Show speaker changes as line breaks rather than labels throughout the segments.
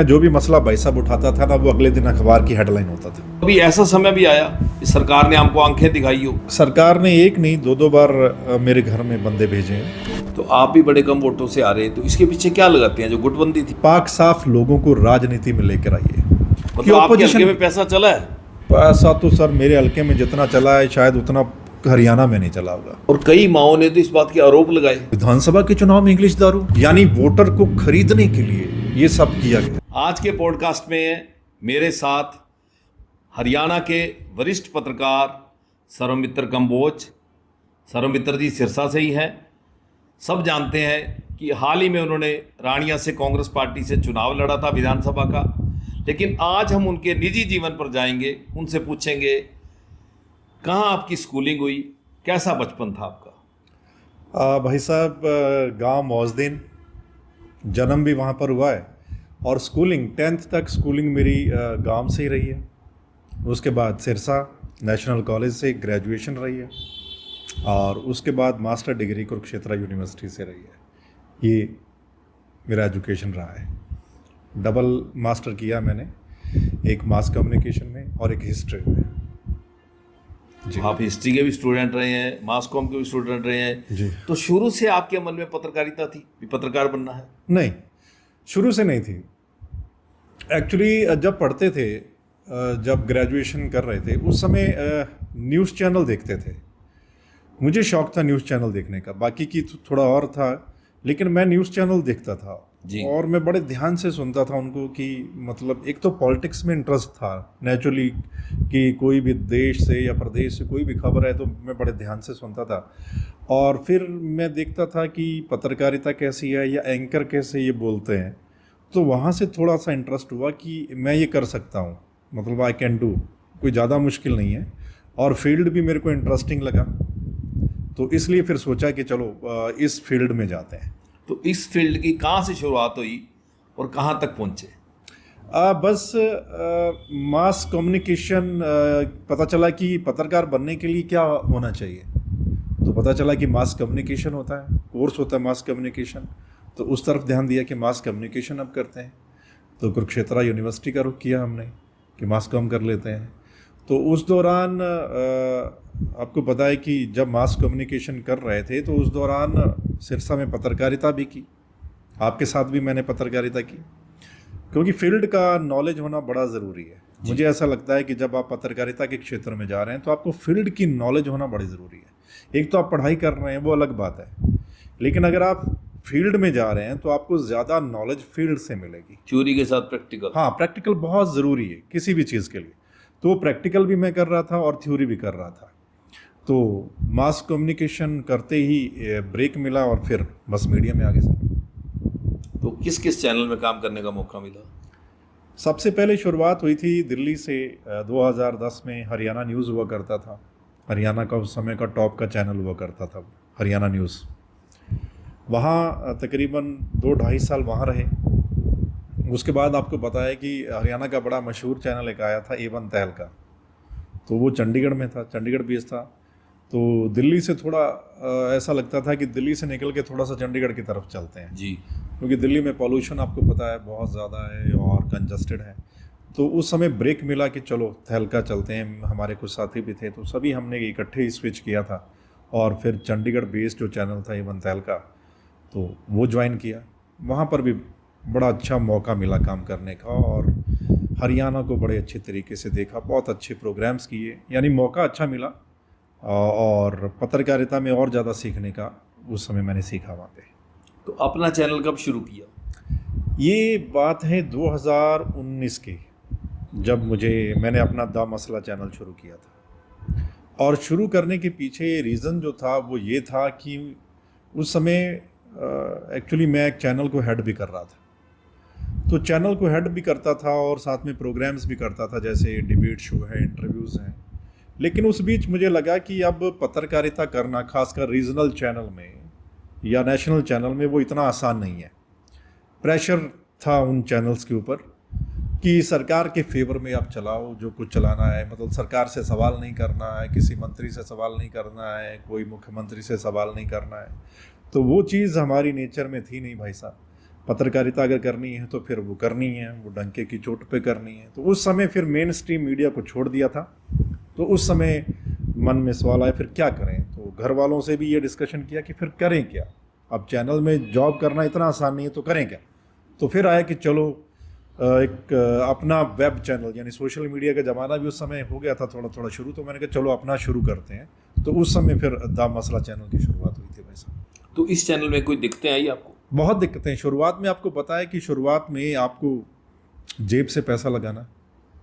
जो भी मसला भाई साहब उठाता था ना, वो अगले दिन अखबार की हेडलाइन होता था।
अभी ऐसा समय भी आया कि सरकार ने हमको आंखें दिखाई हो,
सरकार ने एक नहीं दो बार मेरे घर में बंदे भेजे हैं।
तो आप भी बड़े कम वोटों से आ रहे हैं, तो इसके पीछे क्या लगाते हैं? जो गुटबंदी थी,
पाक साफ लोगों को राजनीति में लेकर आइए कि
मतलब आपके
opposition-
हल्के में पैसा चला है।
पैसा तो सर मेरे हल्के में जितना चला है शायद उतना हरियाणा में नहीं चला होगा।
और कई माओ ने तो इस बात के आरोप लगाए।
विधानसभा के चुनाव में इंग्लिश दारू, यानी वोटर को खरीदने के लिए ये सब किया गया।
आज के पॉडकास्ट में मेरे साथ हरियाणा के वरिष्ठ पत्रकार सर्वमित्र कंबोज। सर्वमित्र जी सिरसा से ही हैं। सब जानते हैं कि हाल ही में उन्होंने रानिया से कांग्रेस पार्टी से चुनाव लड़ा था विधानसभा का। लेकिन आज हम उनके निजी जीवन पर जाएंगे, उनसे पूछेंगे कहाँ आपकी स्कूलिंग हुई, कैसा बचपन था आपका?
भाई साहब, गांव मौजदीन, जन्म भी वहाँ पर हुआ है और स्कूलिंग 10th तक स्कूलिंग मेरी गांव से ही रही है। उसके बाद सिरसा नेशनल कॉलेज से ग्रेजुएशन रही है और उसके बाद मास्टर डिग्री कुरुक्षेत्र यूनिवर्सिटी से रही है। ये मेरा एजुकेशन रहा है। डबल मास्टर किया मैंने, एक मास कम्युनिकेशन में और एक हिस्ट्री में। जी।
आप हिस्ट्री के भी स्टूडेंट रहे हैं, मास कॉम के भी स्टूडेंट रहे हैं
जी।
तो शुरू से आपके मन में पत्रकारिता थी कि पत्रकार बनना है?
नहीं, शुरू से नहीं थी। एक्चुअली जब पढ़ते थे, जब ग्रेजुएशन कर रहे थे उस समय न्यूज़ चैनल देखते थे। मुझे शौक था न्यूज़ चैनल देखने का, बाकी की थोड़ा और था, लेकिन मैं न्यूज़ चैनल देखता था
जी।
और मैं बड़े ध्यान से सुनता था उनको कि मतलब एक तो पॉलिटिक्स में इंटरेस्ट था नेचुरली, कि कोई भी देश से या प्रदेश से कोई भी खबर है तो मैं बड़े ध्यान से सुनता था। और फिर मैं देखता था कि पत्रकारिता कैसी है या एंकर कैसे ये बोलते हैं, तो वहाँ से थोड़ा सा इंटरेस्ट हुआ कि मैं ये कर सकता हूँ, मतलब आई कैन डू, कोई ज़्यादा मुश्किल नहीं है। और फील्ड भी मेरे को इंटरेस्टिंग लगा, तो इसलिए फिर सोचा कि चलो इस फील्ड में जाते हैं।
तो इस फील्ड की कहाँ से शुरुआत हुई और कहाँ तक पहुँचे?
बस मास कम्युनिकेशन, पता चला कि पत्रकार बनने के लिए क्या होना चाहिए, तो पता चला कि मास कम्युनिकेशन होता है, कोर्स होता है मास कम्युनिकेशन। तो उस तरफ ध्यान दिया कि मास कम्युनिकेशन अब करते हैं, तो कुरुक्षेत्र यूनिवर्सिटी का रुख किया हमने कि मास कम कर लेते हैं। तो उस दौरान आपको पता है कि जब मास कम्युनिकेशन कर रहे थे तो उस दौरान सिरसा में पत्रकारिता भी की, आपके साथ भी मैंने पत्रकारिता की, क्योंकि फील्ड का नॉलेज होना बड़ा ज़रूरी है। मुझे ऐसा लगता है कि जब आप पत्रकारिता के क्षेत्र में जा रहे हैं तो आपको फील्ड की नॉलेज होना बड़ी ज़रूरी है। एक तो आप पढ़ाई कर रहे हैं वो अलग बात है, लेकिन अगर आप फील्ड में जा रहे हैं तो आपको ज़्यादा नॉलेज फील्ड से मिलेगी।
थ्योरी के साथ प्रैक्टिकल।
हाँ, प्रैक्टिकल बहुत ज़रूरी है किसी भी चीज़ के लिए। तो प्रैक्टिकल भी मैं कर रहा था और थ्योरी भी कर रहा था। तो मास कम्युनिकेशन करते ही ब्रेक मिला और फिर बस मीडिया में आगे सर।
तो किस किस चैनल में काम करने का मौका मिला?
सबसे पहले शुरुआत हुई थी दिल्ली से। 2010 में हरियाणा न्यूज़ हुआ करता था। हरियाणा का उस समय का टॉप का चैनल हुआ करता था हरियाणा न्यूज़। वहाँ तकरीबन 2-2.5 साल वहाँ रहे। उसके बाद आपको पता है कि हरियाणा का बड़ा मशहूर चैनल एक आया था A1 तहलका, तो वो चंडीगढ़ में था, चंडीगढ़ बेस था। तो दिल्ली से थोड़ा ऐसा लगता था कि दिल्ली से निकल के थोड़ा सा चंडीगढ़ की तरफ चलते हैं
जी।
क्योंकि दिल्ली में पॉल्यूशन आपको पता है बहुत ज़्यादा है और कंजस्टेड है। तो उस समय ब्रेक मिला कि चलो तहलका चलते हैं। हमारे कुछ साथी भी थे तो सभी हमने इकट्ठे ही स्विच किया था और फिर चंडीगढ़ बेस्ड जो चैनल था A1 तहलका, तो वो ज्वाइन किया। वहाँ पर भी बड़ा अच्छा मौका मिला काम करने का और हरियाणा को बड़े अच्छे तरीके से देखा, बहुत अच्छे प्रोग्राम्स किए, यानी मौका अच्छा मिला और पत्रकारिता में और ज़्यादा सीखने का उस समय मैंने सीखा वहाँ पे।
तो अपना चैनल कब शुरू किया?
ये बात है 2019 की, जब मैंने अपना द मसला चैनल शुरू किया था। और शुरू करने के पीछे रीज़न जो था वो ये था कि उस समय एक्चुअली मैं एक चैनल को हेड भी कर रहा था, तो चैनल को हेड भी करता था और साथ में प्रोग्राम्स भी करता था, जैसे डिबेट शो है, इंटरव्यूज़ हैं। लेकिन उस बीच मुझे लगा कि अब पत्रकारिता करना, खासकर रीजनल चैनल में या नेशनल चैनल में, वो इतना आसान नहीं है। प्रेशर था उन चैनल्स के ऊपर कि सरकार के फेवर में आप चलाओ जो कुछ चलाना है, मतलब सरकार से सवाल नहीं करना है, किसी मंत्री से सवाल नहीं करना है, कोई मुख्यमंत्री से सवाल नहीं करना है। तो वो चीज़ हमारी नेचर में थी नहीं भाई साहब। पत्रकारिता अगर करनी है तो फिर वो करनी है, वो डंके की चोट पे करनी है। तो उस समय फिर मेन स्ट्रीम मीडिया को छोड़ दिया था। तो उस समय मन में सवाल आया फिर क्या करें। तो घर वालों से भी ये डिस्कशन किया कि फिर करें क्या, अब चैनल में जॉब करना इतना आसान नहीं है तो करें क्या। तो फिर आया कि चलो एक अपना वेब चैनल, यानी सोशल मीडिया का ज़माना भी उस समय हो गया था थोड़ा थोड़ा शुरू। तो मैंने कहा चलो अपना शुरू करते हैं। तो उस समय फिर दा मसला चैनल की शुरुआत हुई थी भाई साहब।
तो इस चैनल में कोई दिक्कतें आई आपको?
बहुत दिक्कतें शुरुआत में। आपको पता है कि शुरुआत में आपको जेब से पैसा लगाना,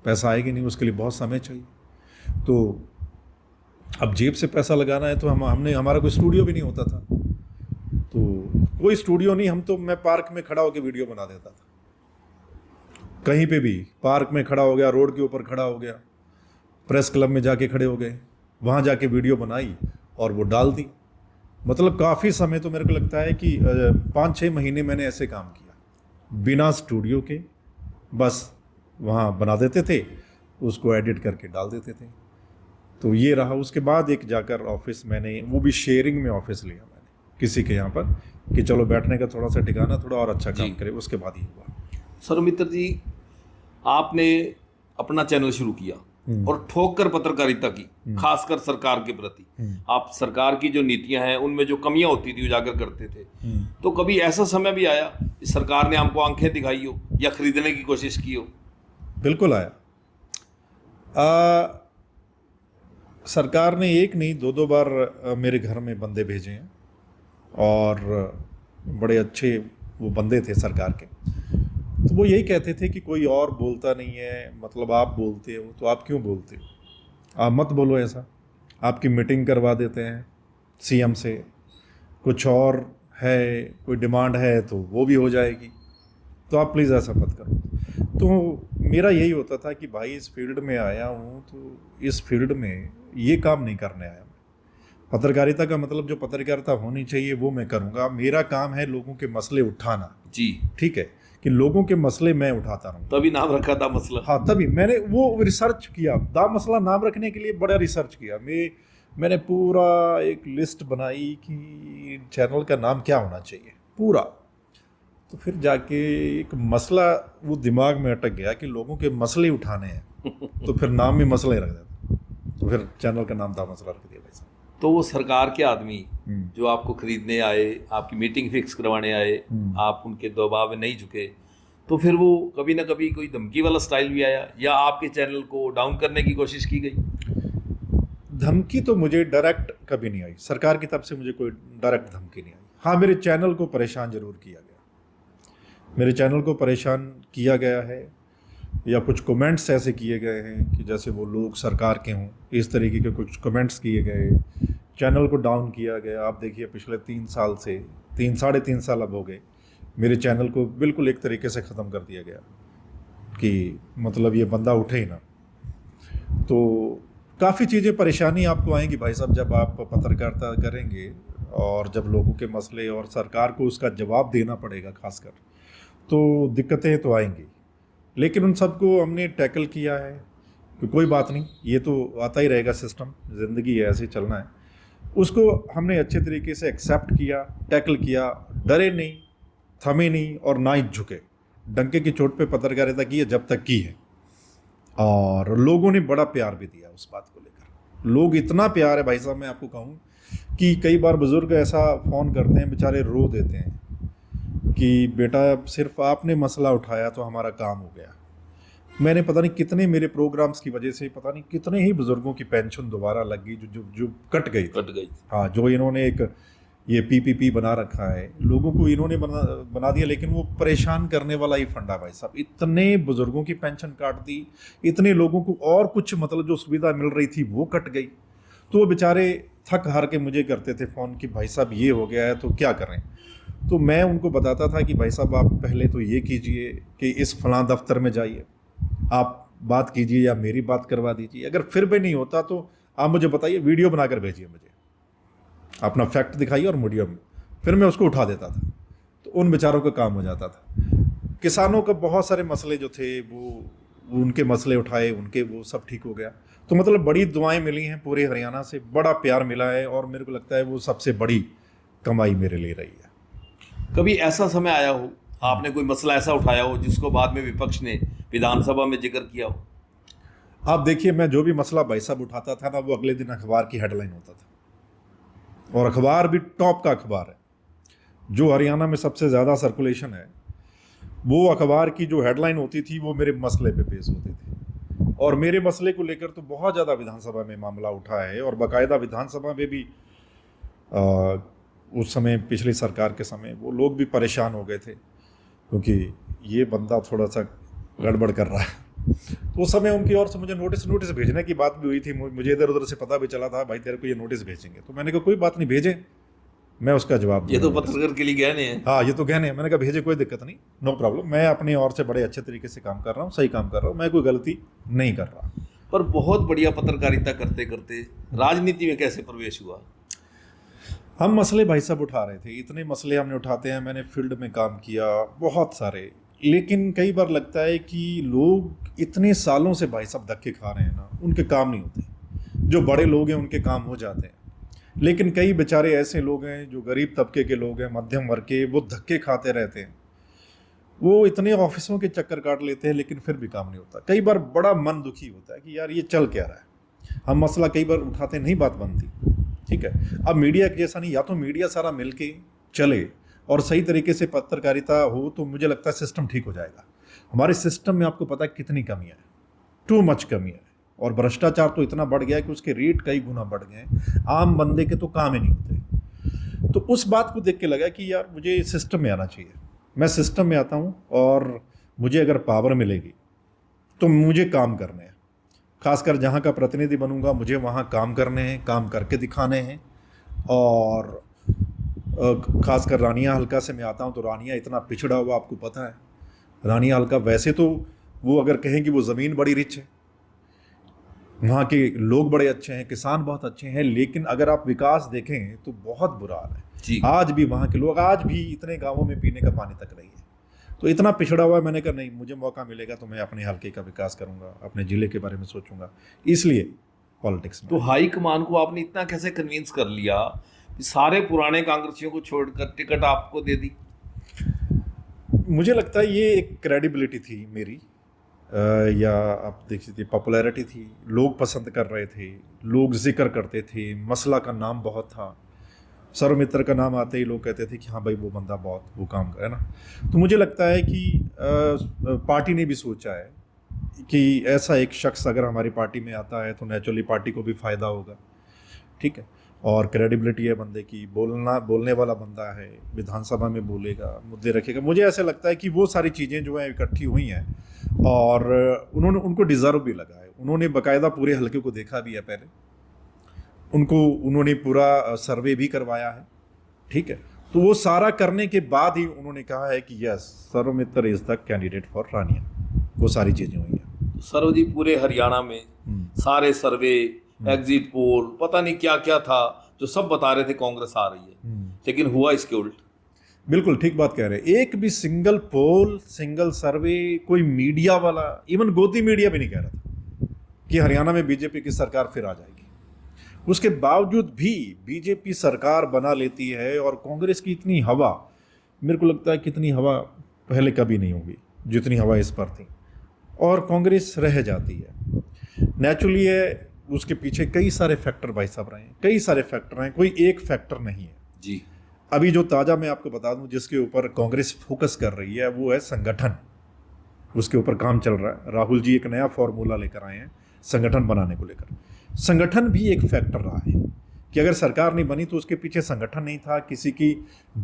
पैसा आएगी नहीं, उसके लिए बहुत समय चाहिए। तो अब जेब से पैसा लगाना है तो हमने हमारा कोई स्टूडियो भी नहीं होता था। तो कोई स्टूडियो नहीं, मैं पार्क में खड़ा होकर वीडियो बना देता था। कहीं पे भी पार्क में खड़ा हो गया, रोड के ऊपर खड़ा हो गया, प्रेस क्लब में जाके खड़े हो गए, वहाँ जाके वीडियो बनाई और वो डाल दी। मतलब काफ़ी समय, तो मेरे को लगता है कि 5-6 महीने मैंने ऐसे काम किया बिना स्टूडियो के। बस वहाँ बना देते थे, उसको एडिट करके डाल देते थे। तो ये रहा। उसके बाद एक जाकर ऑफिस मैंने, वो भी शेयरिंग में ऑफिस लिया मैंने किसी के यहाँ पर, कि चलो बैठने का थोड़ा सा ठिकाना, थोड़ा और अच्छा काम करे। उसके बाद ये हुआ।
सौरमित्र जी, आपने अपना चैनल शुरू किया और ठोक कर पत्रकारिता की, खासकर सरकार के प्रति। आप सरकार की जो नीतियां हैं उनमें जो कमियां होती थी उजागर करते थे। तो कभी ऐसा समय भी आया सरकार ने आपको आंखें दिखाई हो या खरीदने की कोशिश की हो?
बिल्कुल आया। सरकार ने एक नहीं, 2-2 बार मेरे घर में बंदे भेजे हैं और बड़े अच्छे वो बंदे थे सरकार के। तो वो यही कहते थे कि कोई और बोलता नहीं है, मतलब आप बोलते हो, तो आप क्यों बोलते हो, आप मत बोलो ऐसा। आपकी मीटिंग करवा देते हैं सीएम से, कुछ और है, कोई डिमांड है तो वो भी हो जाएगी, तो आप प्लीज़ ऐसा मत करो। तो मेरा यही होता था कि भाई इस फील्ड में आया हूँ, तो इस फील्ड में ये काम नहीं करने आया मैं। पत्रकारिता का मतलब जो पत्रकारिता होनी चाहिए वो मैं करूँगा। मेरा काम है लोगों के मसले उठाना।
जी,
ठीक है, कि लोगों के मसले मैं उठाता रहूँ।
तभी नाम रखा था मसला।
हाँ, तभी मैंने वो रिसर्च किया। दा मसला नाम रखने के लिए बड़ा रिसर्च किया। मैंने पूरा एक लिस्ट बनाई कि चैनल का नाम क्या होना चाहिए पूरा। तो फिर जाके एक मसला वो दिमाग में अटक गया कि लोगों के मसले उठाने हैं, तो फिर नाम भी मसला ही रख देता। तो फिर चैनल का नाम दा मसला रख दिया भाई साहब।
तो वो सरकार के आदमी जो आपको खरीदने आए, आपकी मीटिंग फिक्स करवाने आए, आप उनके दबाव में नहीं झुके, तो फिर वो कभी ना कभी कोई धमकी वाला स्टाइल भी आया या आपके चैनल को डाउन करने की कोशिश की गई?
धमकी तो मुझे डायरेक्ट कभी नहीं आई, सरकार की तरफ से मुझे कोई डायरेक्ट धमकी नहीं आई। हाँ, मेरे चैनल को परेशान जरूर किया गया, मेरे चैनल को परेशान किया गया है, या कुछ कमेंट्स ऐसे किए गए हैं कि जैसे वो लोग सरकार के हों, इस तरीके के कुछ कमेंट्स किए गए, चैनल को डाउन किया गया। आप देखिए पिछले 3 साल से, 3-3.5 साल अब हो गए, मेरे चैनल को बिल्कुल एक तरीके से ख़त्म कर दिया गया कि मतलब ये बंदा उठे ही ना। तो काफ़ी चीज़ें, परेशानी आपको आएंगी भाई साहब जब आप पत्रकारिता करेंगे, और जब लोगों के मसले और सरकार को उसका जवाब देना पड़ेगा खासकर, तो दिक्कतें तो आएंगी। लेकिन उन सबको हमने टैकल किया है कि कोई बात नहीं, ये तो आता ही रहेगा, सिस्टम, ज़िंदगी है, ऐसे चलना है। उसको हमने अच्छे तरीके से एक्सेप्ट किया, टैकल किया, डरे नहीं, थमे नहीं और ना ही झुके। डंके की चोट पे पत्रकारिता की है जब तक की है, और लोगों ने बड़ा प्यार भी दिया उस बात को लेकर। लोग इतना प्यार है भाई साहब, मैं आपको कहूँ कि कई बार बुज़ुर्ग ऐसा फ़ोन करते हैं, बेचारे रो देते हैं कि बेटा सिर्फ आपने मसला उठाया तो हमारा काम हो गया। मैंने पता नहीं कितने, मेरे प्रोग्राम्स की वजह से पता नहीं कितने ही बुज़ुर्गों की पेंशन दोबारा लग गई जो कट गई। हाँ, जो इन्होंने एक ये पीपीपी बना रखा है, लोगों को इन्होंने बना दिया, लेकिन वो परेशान करने वाला ही फंडा भाई साहब। इतने बुज़ुर्गों की पेंशन काट दी, इतने लोगों को और कुछ मतलब जो सुविधा मिल रही थी वो कट गई। तो वो बेचारे थक हार के मुझे करते थे फ़ोन कि भाई साहब ये हो गया है तो क्या करें। तो मैं उनको बताता था कि भाई साहब आप पहले तो ये कीजिए कि इस फलां दफ्तर में जाइए, आप बात कीजिए या मेरी बात करवा दीजिए। अगर फिर भी नहीं होता तो आप मुझे बताइए, वीडियो बनाकर भेजिए मुझे, अपना फैक्ट दिखाइए और वीडियो में, फिर मैं उसको उठा देता था। तो उन बेचारों का काम हो जाता था। किसानों का बहुत सारे मसले जो थे वो उनके मसले उठाए, उनके वो सब ठीक हो गया। तो मतलब बड़ी दुआएं मिली हैं पूरे हरियाणा से, बड़ा प्यार मिला है, और मेरे को लगता है वो सबसे बड़ी कमाई मेरे लिए रही है।
कभी ऐसा समय आया हो आपने कोई मसला ऐसा उठाया हो जिसको बाद में विपक्ष ने विधानसभा में जिक्र किया हो?
आप देखिए, मैं जो भी मसला भाई साहब उठाता था ना, वो अगले दिन अखबार की हेडलाइन होता था, और अखबार भी टॉप का अखबार है जो हरियाणा में सबसे ज़्यादा सर्कुलेशन है। वो अखबार की जो हेडलाइन होती थी वो मेरे मसले पे पेश होती थी, और मेरे मसले को लेकर तो बहुत ज़्यादा विधानसभा में मामला उठा है, और बाकायदा विधानसभा में भी उस समय पिछली सरकार के समय वो लोग भी परेशान हो गए थे, क्योंकि ये बंदा थोड़ा सा गड़बड़ कर रहा है। तो उस समय उनकी ओर से मुझे नोटिस भेजने की बात भी हुई थी। मुझे इधर उधर से पता भी चला था, भाई तेरे को ये नोटिस भेजेंगे। तो मैंने कहा कोई बात नहीं, भेजे, मैं उसका जवाब
ये तो
दूंगा।
पत्रकार के लिए गहने हैं।
हाँ, ये तो गहने हैं। मैंने कहा भेजे, कोई दिक्कत नहीं, नो प्रॉब्लम, मैं अपनी ओर से बड़े अच्छे तरीके से काम कर रहा हूँ, सही काम कर रहा हूँ, मैं कोई गलती नहीं कर रहा।
पर बहुत बढ़िया पत्रकारिता करते करते राजनीति में कैसे प्रवेश हुआ?
हम मसले भाई साहब उठा रहे थे, इतने मसले हमने उठाते हैं, मैंने फील्ड में काम किया बहुत सारे, लेकिन कई बार लगता है कि लोग इतने सालों से भाई साहब धक्के खा रहे हैं ना, उनके काम नहीं होते। जो बड़े लोग हैं उनके काम हो जाते हैं, लेकिन कई बेचारे ऐसे लोग हैं जो गरीब तबके के लोग हैं, मध्यम वर्ग के, वो धक्के खाते रहते हैं। वो इतने ऑफिसों के चक्कर काट लेते हैं, लेकिन फिर भी काम नहीं होता। कई बार बड़ा मन दुखी होता है कि यार ये चल क्या रहा है। हम मसला कई बार उठाते, नहीं बात बनती, ठीक है। अब मीडिया जैसा नहीं, या तो मीडिया सारा मिल के चले और सही तरीके से पत्रकारिता हो, तो मुझे लगता है सिस्टम ठीक हो जाएगा। हमारे सिस्टम में आपको पता है कितनी कमियां हैं, टू मच कमी है, और भ्रष्टाचार तो इतना बढ़ गया है कि उसके रेट कई गुना बढ़ गए हैं। आम बंदे के तो काम ही नहीं होते। तो उस बात को देख के लगा कि यार मुझे सिस्टम में आना चाहिए। मैं सिस्टम में आता हूँ, और मुझे अगर पावर मिलेगी तो मुझे काम करने हैं। खासकर जहाँ का प्रतिनिधि बनूंगा, मुझे वहाँ काम करने हैं, काम करके दिखाने हैं। और खासकर रानिया हल्का से मैं आता हूँ, तो रानिया इतना पिछड़ा हुआ, आपको पता है। रानिया हल्का वैसे तो वो अगर कहें कि वो ज़मीन बड़ी रिच है, वहाँ के लोग बड़े अच्छे हैं, किसान बहुत अच्छे हैं, लेकिन अगर आप विकास देखें तो बहुत बुरा हाल है
जी।
आज भी वहाँ के लोग, आज भी इतने गाँवों में पीने का पानी तक नहीं है। तो इतना पिछड़ा हुआ है। मैंने कहा नहीं, मुझे मौका मिलेगा तो मैं अपने हल्के का विकास करूंगा, अपने जिले के बारे में सोचूंगा, इसलिए पॉलिटिक्स में।
तो हाईकमान को आपने इतना कैसे कन्विंस कर लिया कि सारे पुराने कांग्रेसियों को छोड़कर टिकट आपको दे दी?
मुझे लगता है ये एक क्रेडिबिलिटी थी मेरी, या आप देख सकते, पॉपुलैरिटी थी, लोग पसंद कर रहे थे, लोग जिक्र करते थे, मसला का नाम बहुत था। सर्वमित्र का नाम आते ही लोग कहते थे कि हाँ भाई वो बंदा बहुत वो काम करे ना। तो मुझे लगता है कि पार्टी ने भी सोचा है कि ऐसा एक शख्स अगर हमारी पार्टी में आता है तो नेचुरली पार्टी को भी फ़ायदा होगा, ठीक है। और क्रेडिबिलिटी है बंदे की, बोलने वाला बंदा है, विधानसभा में बोलेगा, मुद्दे रखेगा। मुझे ऐसा लगता है कि वो सारी चीज़ें जो हैं इकट्ठी हुई हैं, और उनको डिज़र्व भी लगा है। उन्होंने बाकायदा पूरे हल्के को देखा भी है पहले, उन्होंने पूरा सर्वे भी करवाया है, ठीक है। तो वो सारा करने के बाद ही उन्होंने कहा है कि yes, Sarvamitra is the candidate for Rania. वो सारी चीज़ें हुई हैं।
सर्व जी, पूरे हरियाणा में सारे सर्वे, एग्जिट पोल, पता नहीं क्या क्या था, जो सब बता रहे थे कांग्रेस आ रही है, लेकिन हुआ इसके उल्ट।
बिल्कुल ठीक बात कह रहे हैं। एक भी सिंगल पोल, सिंगल सर्वे, कोई मीडिया वाला, इवन गोदी मीडिया भी नहीं कह रहा था कि हरियाणा में बीजेपी की सरकार फिर आ जाएगी। उसके बावजूद भी बीजेपी सरकार बना लेती है, और कांग्रेस की इतनी हवा, मेरे को लगता है कितनी हवा पहले कभी नहीं होगी जितनी हवा इस पर थी, और कांग्रेस रह जाती है। नेचुरली है, उसके पीछे कई सारे फैक्टर भाई साहब रहे हैं, कई सारे फैक्टर हैं, कोई एक फैक्टर नहीं है
जी।
अभी जो ताज़ा मैं आपको बता दूं जिसके ऊपर कांग्रेस फोकस कर रही है, वो है संगठन। उसके ऊपर काम चल रहा है। राहुल जी एक नया फॉर्मूला लेकर आए हैं संगठन बनाने को लेकर। संगठन भी एक फैक्टर रहा है कि अगर सरकार नहीं बनी तो उसके पीछे संगठन नहीं था, किसी की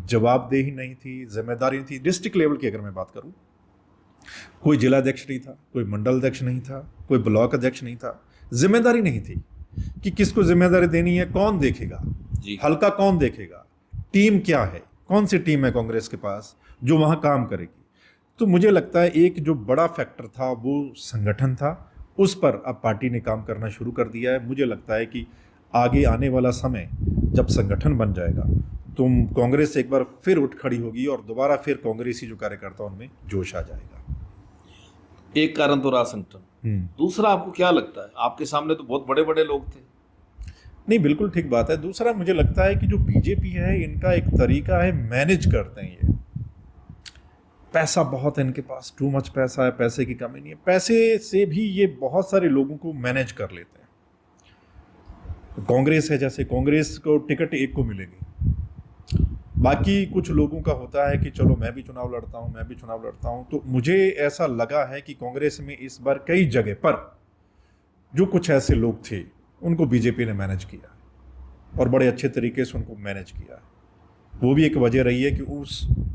जवाबदेही नहीं थी, जिम्मेदारी नहीं थी। डिस्ट्रिक्ट लेवल की अगर मैं बात करूं, कोई जिला अध्यक्ष नहीं था, कोई मंडल अध्यक्ष नहीं था, कोई ब्लॉक अध्यक्ष नहीं था, जिम्मेदारी नहीं थी कि किसको जिम्मेदारी देनी है, कौन देखेगा
जी।
हल्का, कौन देखेगा, टीम क्या है, कौन सी टीम है कांग्रेस के पास जो वहां काम करेगी। तो मुझे लगता है एक जो बड़ा फैक्टर था वो संगठन था, उस पर अब पार्टी ने काम करना शुरू कर दिया है। मुझे लगता है कि आगे आने वाला समय जब संगठन बन जाएगा तो कांग्रेस एक बार फिर उठ खड़ी होगी, और दोबारा फिर कांग्रेसी जो कार्यकर्ता उनमें जोश आ जाएगा।
एक कारण तो रहा संगठन। दूसरा, आपको क्या लगता है, आपके सामने तो बहुत बड़े बड़े लोग थे।
नहीं, बिल्कुल ठीक बात है। दूसरा, मुझे लगता है कि जो बीजेपी है, इनका एक तरीका है, मैनेज करते हैं ये। पैसा बहुत है इनके पास, टू मच पैसा है, पैसे की कमी नहीं है, पैसे से भी ये बहुत सारे लोगों को मैनेज कर लेते हैं। कांग्रेस है, जैसे कांग्रेस को टिकट एक को मिलेगी, बाकी कुछ लोगों का होता है कि चलो मैं भी चुनाव लड़ता हूं, मैं भी चुनाव लड़ता हूं। तो मुझे ऐसा लगा है कि कांग्रेस में इस बार कई जगह पर जो कुछ ऐसे लोग थे उनको बीजेपी ने मैनेज किया और बड़े अच्छे तरीके से उनको मैनेज किया। वो भी एक वजह रही है कि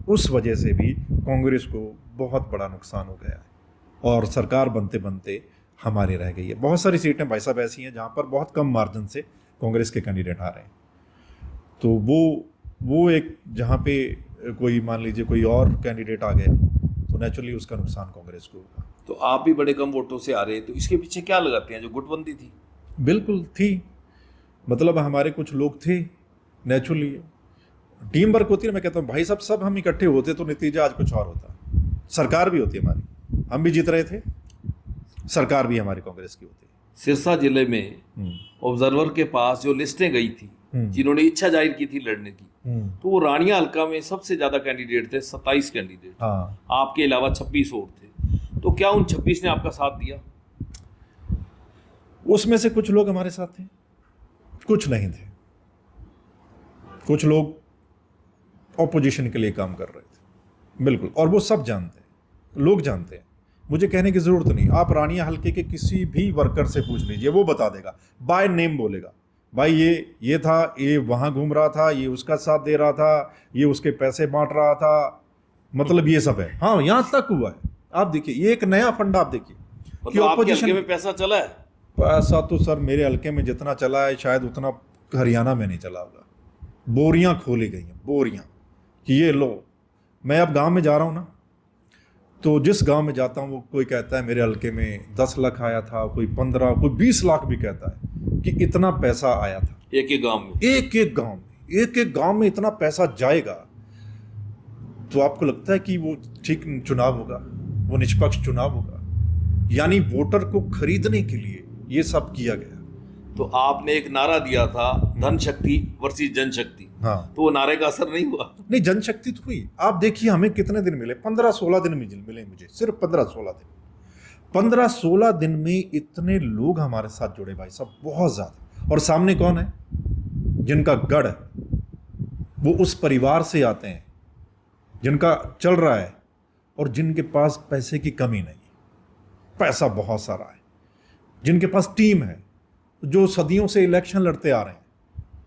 उस वजह से भी कांग्रेस को बहुत बड़ा नुकसान हो गया है और सरकार बनते बनते हमारी रह गई है। बहुत सारी सीटें भाई साहब ऐसी हैं जहाँ पर बहुत कम मार्जिन से कांग्रेस के कैंडिडेट आ रहे हैं। तो वो एक जहाँ पे कोई मान लीजिए कोई और कैंडिडेट आ गया तो नेचुरली उसका नुकसान कांग्रेस को होगा।
तो आप भी बड़े कम वोटों से आ रहे हैं, तो इसके पीछे क्या लगाते हैं? जो गुटबंदी थी?
बिल्कुल थी, मतलब हमारे कुछ लोग थे, नेचुरली टीम वर्क होती है। मैं कहता हूँ भाई साहब सब हम इकट्ठे होते तो नतीजा आज कुछ और होता। सरकार भी होती हमारी, हम भी जीत रहे थे, सरकार भी हमारी कांग्रेस की होती।
सिरसा जिले में ऑब्जर्वर के पास जो लिस्टें गई थी जिन्होंने इच्छा जाहिर की थी लड़ने की, तो वो रानिया हल्का में सबसे ज्यादा कैंडिडेट थे, 27 कैंडिडेट।
हाँ,
आपके अलावा 26 और थे। तो क्या उन 26 ने आपका साथ दिया?
उसमें से कुछ लोग हमारे साथ थे, कुछ नहीं थे। कुछ लोग ऑपोजिशन के लिए काम कर रहे थे, बिल्कुल, और वो सब जानते हैं, लोग जानते हैं, मुझे कहने की जरूरत नहीं। आप रानिया हल्के के किसी भी वर्कर से पूछ लीजिए, वो बता देगा, बाय नेम बोलेगा, भाई ये था, ये वहां घूम रहा था, ये उसका साथ दे रहा था, ये उसके पैसे बांट रहा था, मतलब ये सब है। हाँ, यहां तक हुआ है। आप देखिए, ये एक नया फंडा आप देखिए
मतलब आपके हल्के में पैसा चला है।
पैसा तो सर मेरे हल्के में जितना चला है शायद उतना हरियाणा में नहीं चला होगा। बोरियां खोली गई हैं, बोरियां, कि ये लो। मैं अब गांव में जा रहा हूं ना, तो जिस गांव में जाता हूं वो कोई कहता है मेरे हल्के में 10 लाख आया था, कोई 15, कोई 20 लाख भी कहता है कि इतना पैसा आया था।
एक एक गांव में,
एक गांव में इतना पैसा जाएगा, तो आपको लगता है कि वो ठीक चुनाव होगा, वो निष्पक्ष चुनाव होगा? यानी वोटर को खरीदने के लिए ये सब किया गया।
तो आपने एक नारा दिया था, धन शक्ति वर्सेस जनशक्ति।
हाँ,
तो वो नारे का असर नहीं हुआ?
नहीं, जनशक्ति तो हुई। आप देखिए हमें कितने दिन मिले, 15-16 दिन मिले मुझे, सिर्फ 15-16 दिन। 15-16 दिन में इतने लोग हमारे साथ जुड़े भाई साहब, बहुत ज्यादा। और सामने कौन है? जिनका गढ़ है, वो उस परिवार से आते हैं जिनका चल रहा है और जिनके पास पैसे की कमी नहीं, पैसा बहुत सारा है, जिनके पास टीम है, जो सदियों से इलेक्शन लड़ते आ रहे हैं,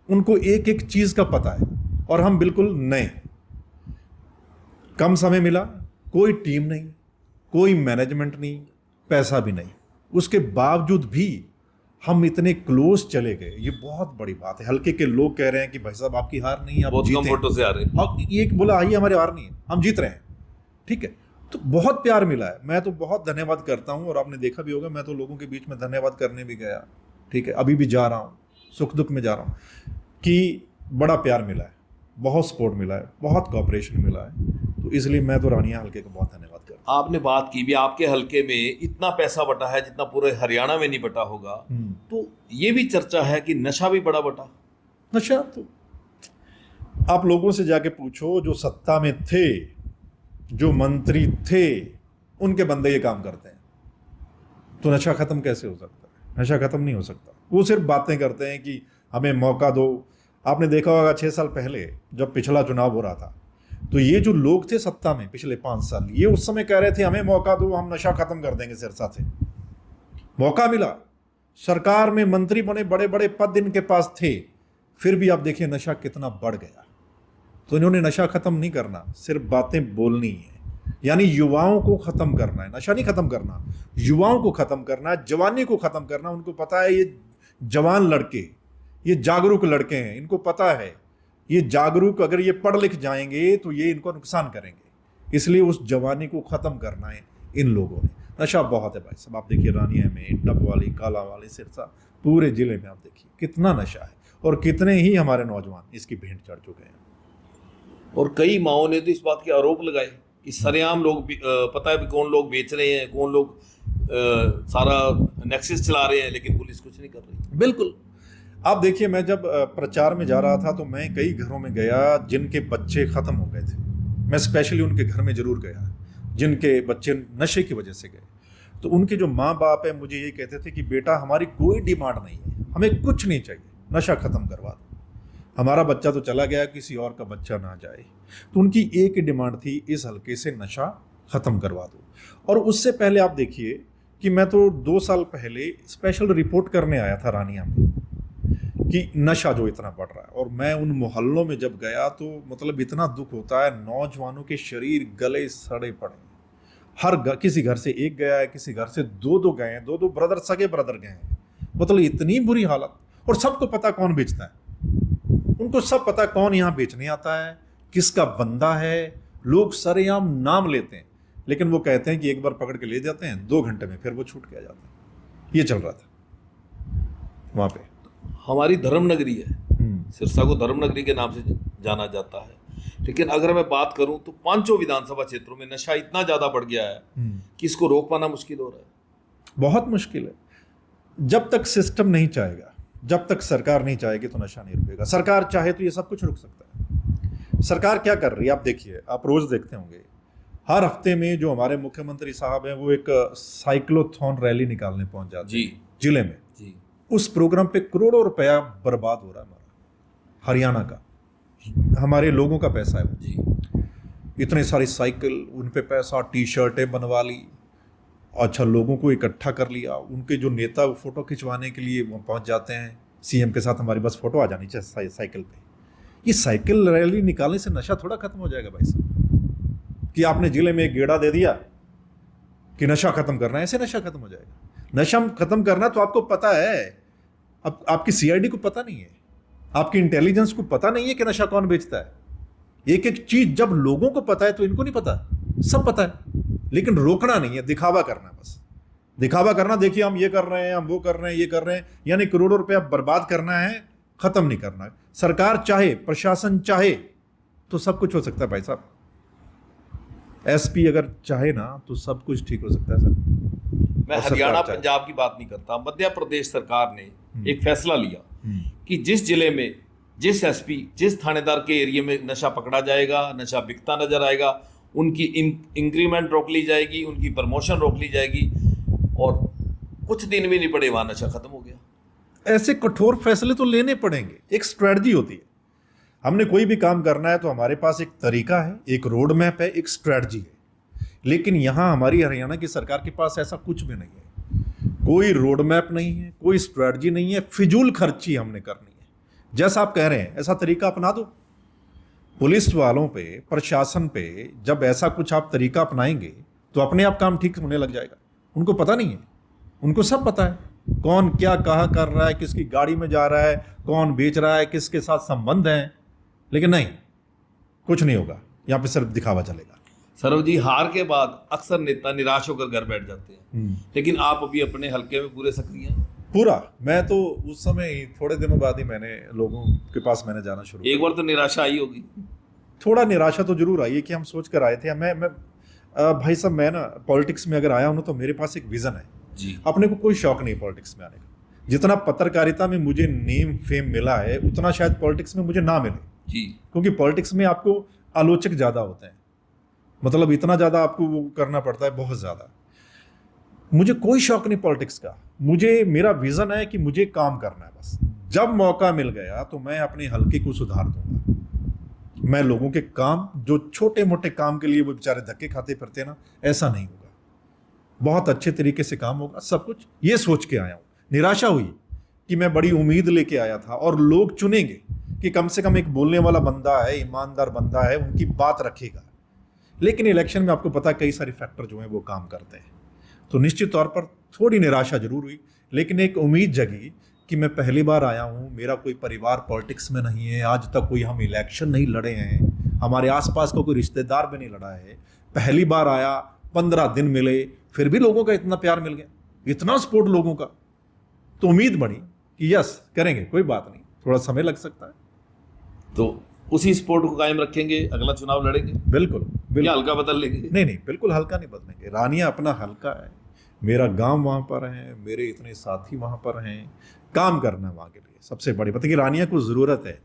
उनको एक एक चीज का पता है। और हम बिल्कुल नए, कम समय मिला, कोई टीम नहीं, कोई मैनेजमेंट नहीं, पैसा भी नहीं, उसके बावजूद भी हम इतने क्लोज चले गए। ये बहुत बड़ी बात है। हल्के के लोग कह रहे हैं कि भाई साहब आपकी हार नहीं है, आप
बहुत कम
जीते।
वोटों से आ रहे हैं।
और ये बोला आइए हमारी हार नहीं है, हम जीत रहे हैं, ठीक है। तो बहुत प्यार मिला है, मैं तो बहुत धन्यवाद करता हूं। और आपने देखा भी होगा, मैं तो लोगों के बीच में धन्यवाद करने भी गया, ठीक है, अभी भी जा रहा हूं, सुख दुख में जा रहा हूं, कि बड़ा प्यार मिला है, बहुत सपोर्ट मिला है, बहुत कोऑपरेशन मिला है। तो इसलिए मैं तो रानिया हल्के का बहुत धन्यवाद करता हूं।
आपने बात की भी आपके हल्के में इतना पैसा बटा है जितना पूरे हरियाणा में नहीं बटा होगा। तो ये भी चर्चा है कि नशा भी बड़ा बटा।
नशा तो आप लोगों से जाके पूछो, जो सत्ता में थे, जो मंत्री थे, उनके बंदे ये काम करते हैं, तो नशा खत्म कैसे हो सकता है? नशा खत्म नहीं हो सकता। वो सिर्फ बातें करते हैं कि हमें मौका दो। आपने देखा होगा 6 साल पहले जब पिछला चुनाव हो रहा था, तो ये जो लोग थे सत्ता में पिछले 5 साल, ये उस समय कह रहे थे हमें मौका दो, हम नशा खत्म कर देंगे सिरसा से। मौका मिला, सरकार में मंत्री बने, बड़े बड़े पद इनके पास थे, फिर भी आप देखिए नशा कितना बढ़ गया। तो इन्होंने नशा खत्म नहीं करना, सिर्फ बातें बोलनी है। यानी युवाओं को खत्म करना है, नशा नहीं खत्म करना, युवाओं को खत्म करना है, जवानी को खत्म करना। उनको पता है ये जवान लड़के, ये जागरूक लड़के हैं, इनको पता है ये जागरूक, अगर ये पढ़ लिख जाएंगे तो ये इनको नुकसान करेंगे। इसलिए उस जवानी को खत्म करना है इन लोगों ने। नशा बहुत है भाई साहब, आप देखिए रानिया में, डबवाली, कालावाली, सिरसा, पूरे जिले में आप देखिए कितना नशा है और कितने ही हमारे नौजवान इसकी भेंट चढ़ चुके हैं।
और कई माओ ने तो इस बात के आरोप लगाए कि सरेआम लोग पता है भी कौन लोग बेच रहे हैं, कौन लोग सारा नेक्सस चला रहे हैं, लेकिन पुलिस कुछ नहीं कर रही।
बिल्कुल, आप देखिए, मैं जब प्रचार में जा रहा था तो मैं कई घरों में गया जिनके बच्चे खत्म हो गए थे। मैं स्पेशली उनके घर में जरूर गया। जिनके बच्चे नशे की वजह से गए, तो उनके जो माँ बाप है मुझे ये कहते थे कि बेटा हमारी कोई डिमांड नहीं है, हमें कुछ नहीं चाहिए, नशा खत्म करवा दो, हमारा बच्चा तो चला गया, किसी और का बच्चा ना जाए। तो उनकी एक ही डिमांड थी, इस हल्के से नशा खत्म करवा दो। और उससे पहले आप देखिए कि मैं तो 2 साल पहले स्पेशल रिपोर्ट करने आया था रानिया में कि नशा जो इतना बढ़ रहा है, और मैं उन मोहल्लों में जब गया तो मतलब इतना दुख होता है, नौजवानों के शरीर गले सड़े पड़े, किसी घर से एक गया है, किसी घर से दो गए हैं, दो ब्रदर, सगे ब्रदर गए हैं, मतलब इतनी बुरी हालत। और सबको पता कौन बेचता है, उनको सब पता कौन यहाँ बेचने आता है, किसका बंदा है, लोग सरेआम नाम लेते हैं, लेकिन वो कहते हैं कि एक बार पकड़ के ले जाते हैं, 2 घंटे में फिर वो छूट के आ जाता है। ये चल रहा था वहाँ पे।
हमारी धर्म नगरी है, सिरसा को धर्म नगरी के नाम से जाना जाता है, लेकिन अगर मैं बात करूं तो 5 विधानसभा क्षेत्रों में नशा इतना ज्यादा बढ़ गया है कि इसको रोक पाना मुश्किल हो रहा है।
बहुत मुश्किल है। जब तक सिस्टम नहीं चाहेगा, जब तक सरकार नहीं चाहेगी तो नशा नहीं रुकेगा। सरकार चाहे तो ये सब कुछ रुक सकता है। सरकार क्या कर रही है आप देखिए, आप रोज देखते होंगे, हर हफ्ते में जो हमारे मुख्यमंत्री साहब हैं वो एक साइक्लोथॉन रैली निकालने पहुंच जाते हैं जिले में जी। उस प्रोग्राम पे करोड़ों रुपया बर्बाद हो रहा है हमारा, हरियाणा का, हमारे लोगों का पैसा है जी। इतने सारी साइकिल, उन पे पैसा, टी शर्टें बनवा ली, अच्छा लोगों को इकट्ठा कर लिया, उनके जो नेता फोटो खिंचवाने के लिए वहाँ पहुँच जाते हैं, सीएम के साथ हमारी बस फोटो आ जानी चाहिए साइकिल पे। ये साइकिल रैली निकालने से नशा थोड़ा खत्म हो जाएगा भाई साहब, कि आपने जिले में एक गेड़ा दे दिया कि नशा खत्म करना है, ऐसे नशा खत्म हो जाएगा? नशा खत्म करना तो आपको पता है, अब आपकी सीआईडी को पता नहीं है, आपकी इंटेलिजेंस को पता नहीं है कि नशा कौन बेचता है। एक एक चीज जब लोगों को पता है तो इनको नहीं पता, सब पता है, लेकिन रोकना नहीं है, दिखावा करना, बस दिखावा करना, देखिए हम ये कर रहे हैं, हम वो कर रहे हैं, ये कर रहे हैं, यानी करोड़ों रुपया बर्बाद करना है, खत्म नहीं करना है। सरकार चाहे, प्रशासन चाहे तो सब कुछ हो सकता है भाई साहब। एसपी अगर चाहे ना तो सब कुछ ठीक हो सकता है सर।
मैं हरियाणा पंजाब की बात नहीं करता, मध्य प्रदेश सरकार ने एक फैसला लिया कि जिस जिले में जिस एसपी, जिस थानेदार के एरिया में नशा पकड़ा जाएगा, नशा बिकता नजर आएगा, उनकी इंक्रीमेंट रोक ली जाएगी, उनकी प्रमोशन रोक ली जाएगी, और कुछ दिन भी नहीं पड़े वहां नशा खत्म हो गया।
ऐसे कठोर फैसले तो लेने पड़ेंगे, एक स्ट्रेटजी होती है। हमने कोई भी काम करना है तो हमारे पास एक तरीका है, एक रोड मैप है, एक स्ट्रेटजी है, लेकिन यहाँ हमारी हरियाणा की सरकार के पास ऐसा कुछ भी नहीं है, कोई रोड मैप नहीं है, कोई स्ट्रेटजी नहीं है, फिजूल खर्ची हमने करनी है। जैसा आप कह रहे हैं ऐसा तरीका अपना दो, पुलिस वालों पे, प्रशासन पे जब ऐसा कुछ आप तरीका अपनाएंगे तो अपने आप काम ठीक होने लग जाएगा। उनको पता नहीं है, उनको सब पता है, कौन क्या कहाँ कर रहा है, किसकी गाड़ी में जा रहा है, कौन बेच रहा है, किसके साथ संबंध है, लेकिन नहीं, कुछ नहीं होगा, यहाँ पे सिर्फ दिखावा चलेगा।
सौरभ जी, हार के बाद अक्सर नेता निराश होकर घर बैठ जाते हैं, लेकिन आप अभी अपने हलके में पूरे सक्रिय हैं।
पूरा, मैं तो उस समय थोड़े दिनों बाद ही मैंने लोगों के पास मैंने जाना शुरू किया।
एक बार तो निराशा आई होगी?
थोड़ा निराशा तो जरूर आई है कि हम सोच कर आए थे। मैं भाई साहब, मैं ना पॉलिटिक्स में अगर आया हूँ तो मेरे पास एक विजन है
जी।
अपने को कोई शौक नहीं पॉलिटिक्स में आने का। जितना पत्रकारिता में मुझे नेम फेम मिला है उतना शायद पॉलिटिक्स में मुझे ना मिले
जी,
क्योंकि पॉलिटिक्स में आपको आलोचक ज़्यादा होते हैं, मतलब इतना ज़्यादा आपको वो करना पड़ता है, बहुत ज़्यादा। मुझे कोई शौक नहीं पॉलिटिक्स का, मुझे, मेरा विज़न है कि मुझे काम करना है बस। जब मौका मिल गया तो मैं अपने हलके को सुधार दूंगा। मैं लोगों के काम, जो छोटे मोटे काम के लिए वो बेचारे धक्के खाते फिरते ना, ऐसा नहीं होगा, बहुत अच्छे तरीके से काम होगा, सब कुछ ये सोच के आया हूँ। निराशा हुई कि मैं बड़ी उम्मीद लेके आया था और लोग चुनेंगे कि कम से कम एक बोलने वाला बंदा है, ईमानदार बंदा है, उनकी बात रखेगा, लेकिन इलेक्शन में आपको पता है कई सारे फैक्टर जो हैं वो काम करते हैं, तो निश्चित तौर पर थोड़ी निराशा जरूर हुई, लेकिन एक उम्मीद जगी कि मैं पहली बार आया हूँ, मेरा कोई परिवार पॉलिटिक्स में नहीं है, आज तक कोई हम इलेक्शन नहीं लड़े हैं, हमारे आसपास का कोई रिश्तेदार भी नहीं लड़ा है, पहली बार आया, 15 दिन मिले, फिर भी लोगों का इतना प्यार मिल गया, इतना सपोर्ट लोगों का, तो उम्मीद बनी कि यस करेंगे, कोई बात नहीं, थोड़ा समय लग सकता है।
तो उसी सपोर्ट को कायम रखेंगे, अगला चुनाव लड़ेंगे?
बिल्कुल,
या हल्का बदल लेंगे?
नहीं, बिल्कुल हल्का नहीं बदलेंगे। रानिया अपना हल्का है, मेरा गांव वहाँ पर है, मेरे इतने साथी वहाँ पर हैं, काम करना है वहाँ के लिए। सबसे बड़ी बात है कि रानिया को ज़रूरत है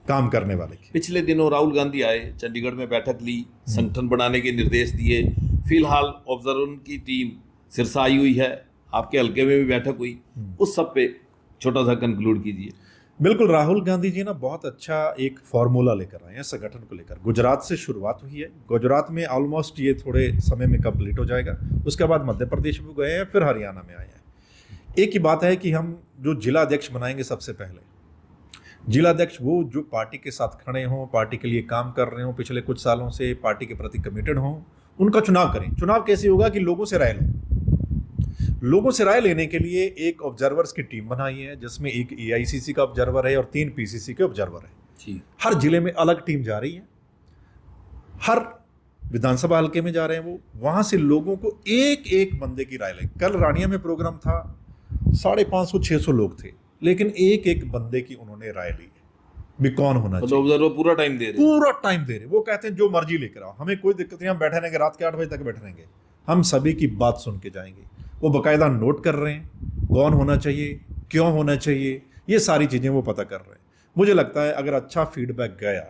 काम करने वाले की।
पिछले दिनों राहुल गांधी आए, चंडीगढ़ में बैठक ली, संगठन बनाने के निर्देश दिए। फिलहाल ऑब्जर्वर की टीम सिरसा आई हुई है, आपके हल्के में भी बैठक हुई, उस सब पे छोटा सा कंक्लूड कीजिए।
बिल्कुल, राहुल गांधी जी ना बहुत अच्छा एक फॉर्मूला लेकर आए हैं संगठन को लेकर। गुजरात से शुरुआत हुई है, गुजरात में ऑलमोस्ट ये थोड़े समय में कंप्लीट हो जाएगा। उसके बाद मध्य प्रदेश में गए हैं, फिर हरियाणा में आए हैं। एक ही बात है कि हम जो जिला अध्यक्ष बनाएंगे, सबसे पहले जिला अध्यक्ष वो जो पार्टी के साथ खड़े हों, पार्टी के लिए काम कर रहे हों, पिछले कुछ सालों से पार्टी के प्रति कमिटेड हों, उनका चुनाव करें। चुनाव कैसे होगा कि लोगों से राय लो। लोगों से राय लेने के लिए एक ऑब्जर्वर्स की टीम बनाई है, जिसमें एक एआईसीसी का ऑब्जर्वर है और 3 पीसीसी के ऑब्जर्वर है।
जी।
हर जिले में अलग टीम जा रही है, हर विधानसभा हल्के में जा रहे हैं वो। वहां से लोगों को एक एक बंदे की राय लें। कल रानिया में प्रोग्राम था, 550-600 लोग थे, लेकिन एक एक बंदे की उन्होंने राय ली भी कौन होना चाहिए।
ऑब्जर्वर पूरा टाइम दे रहे हैं।
पूरा टाइम दे रहे। वो कहते हैं जो मर्जी लेकर आओ, हमें कोई दिक्कत नहीं, हम बैठे रहेंगे, रात के 8 बजे तक बैठे रहेंगे, हम सभी की बात सुन के जाएंगे। वो बाकायदा नोट कर रहे हैं कौन होना चाहिए, क्यों होना चाहिए, ये सारी चीज़ें वो पता कर रहे हैं। मुझे लगता है अगर अच्छा फीडबैक गया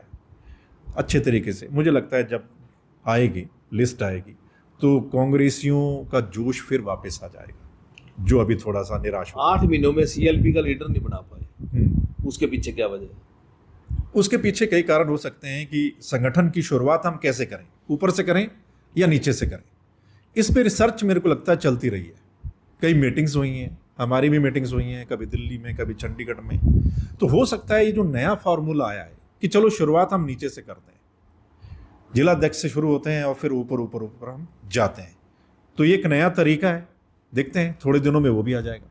अच्छे तरीके से, मुझे लगता है जब आएगी लिस्ट आएगी तो कांग्रेसियों का जोश फिर वापस आ जाएगा, जो अभी थोड़ा सा निराश हो।
8 महीनों में सीएलपी का लीडर नहीं बना पाए, उसके पीछे क्या वजह है?
उसके पीछे कई कारण हो सकते हैं कि संगठन की शुरुआत हम कैसे करें, ऊपर से करें या नीचे से करें। इस पे रिसर्च मेरे को लगता है चलती रही है। कई मीटिंग्स हुई हैं, हमारी भी मीटिंग्स हुई हैं, कभी दिल्ली में, कभी चंडीगढ़ में। तो हो सकता है ये जो नया फार्मूला आया है कि चलो शुरुआत हम नीचे से करते हैं, जिला अध्यक्ष से शुरू होते हैं और फिर ऊपर ऊपर ऊपर हम जाते हैं, तो ये एक नया तरीका है। देखते हैं थोड़े दिनों में वो भी आ जाएगा।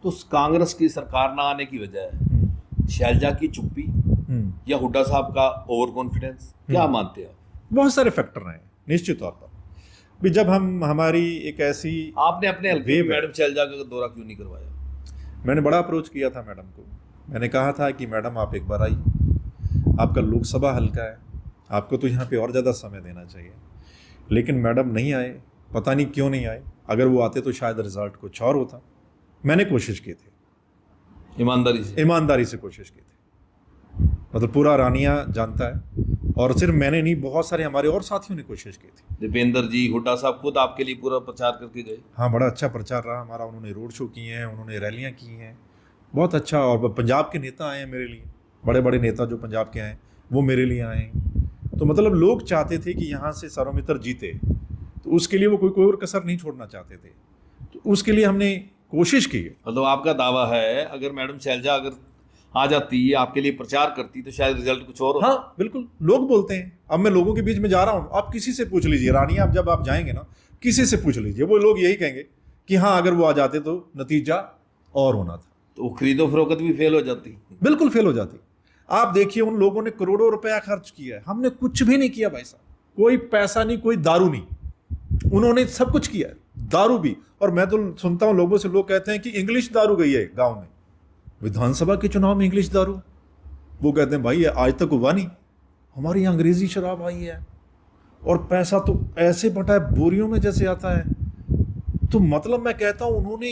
तो कांग्रेस की सरकार ना आने की वजह है शैलजा की चुप्पी या हुड्डा साहब का ओवर कॉन्फिडेंस, क्या मानते हैं?
बहुत सारे फैक्टर हैं निश्चित तौर पर भी। जब हम हमारी एक ऐसी,
आपने अपने हल्के में मैडम शैलजा का दौरा क्यों नहीं करवाया?
मैंने बड़ा अप्रोच किया था मैडम को। मैंने कहा था कि मैडम आप एक बार आइए, आपका लोकसभा हल्का है, आपको तो यहाँ पे और ज़्यादा समय देना चाहिए। लेकिन मैडम नहीं आए, पता नहीं क्यों नहीं आए। अगर वो आते तो शायद रिजल्ट कुछ और होता। मैंने कोशिश की थी, ईमानदारी से कोशिश की थी, मतलब पूरा रानिया जानता है। और सिर्फ मैंने नहीं, बहुत सारे हमारे और साथियों ने कोशिश की थी।
दीपेंद्र जी, हुड्डा साहब खुद आपके लिए पूरा प्रचार करके गए।
हाँ, बड़ा अच्छा प्रचार रहा हमारा। उन्होंने रोड शो किए हैं, उन्होंने रैलियाँ की हैं, बहुत अच्छा। और पंजाब के नेता आए हैं मेरे लिए, बड़े बड़े नेता जो पंजाब के आए वो मेरे लिए आए हैं। तो मतलब लोग चाहते थे कि यहाँ से सौरमित्र जीते, तो उसके लिए वो कोई और कसर नहीं छोड़ना चाहते थे। तो उसके लिए हमने कोशिश की है।
मतलब आपका दावा है अगर मैडम शैलजा अगर आ जाती, आपके लिए प्रचार करती, तो शायद रिजल्ट कुछ और होता।
हाँ बिल्कुल, लोग बोलते हैं। अब मैं लोगों के बीच में जा रहा हूँ, आप किसी से पूछ लीजिए रानिया, आप जब आप जाएंगे ना, किसी से पूछ लीजिए, वो लोग यही कहेंगे कि हाँ अगर वो आ जाते तो नतीजा और होना था।
तो खरीदो फरोख्त भी फेल हो जाती।
बिल्कुल फेल हो जाती। आप देखिए उन लोगों ने करोड़ों रुपया खर्च किया है, हमने कुछ भी नहीं किया भाई साहब। कोई पैसा नहीं, कोई दारू नहीं, उन्होंने सब कुछ किया है, दारू भी। और मैं तो सुनता हूं लोगों से, लोग कहते हैं कि इंग्लिश दारू गई है गांव में, विधानसभा के चुनाव में इंग्लिश दारू। वो कहते हैं भाई आज तक हुआ नहीं, हमारी यहाँ अंग्रेजी शराब आई है और पैसा तो ऐसे बटा है बोरियों में जैसे आता है। तो मतलब मैं कहता हूं उन्होंने,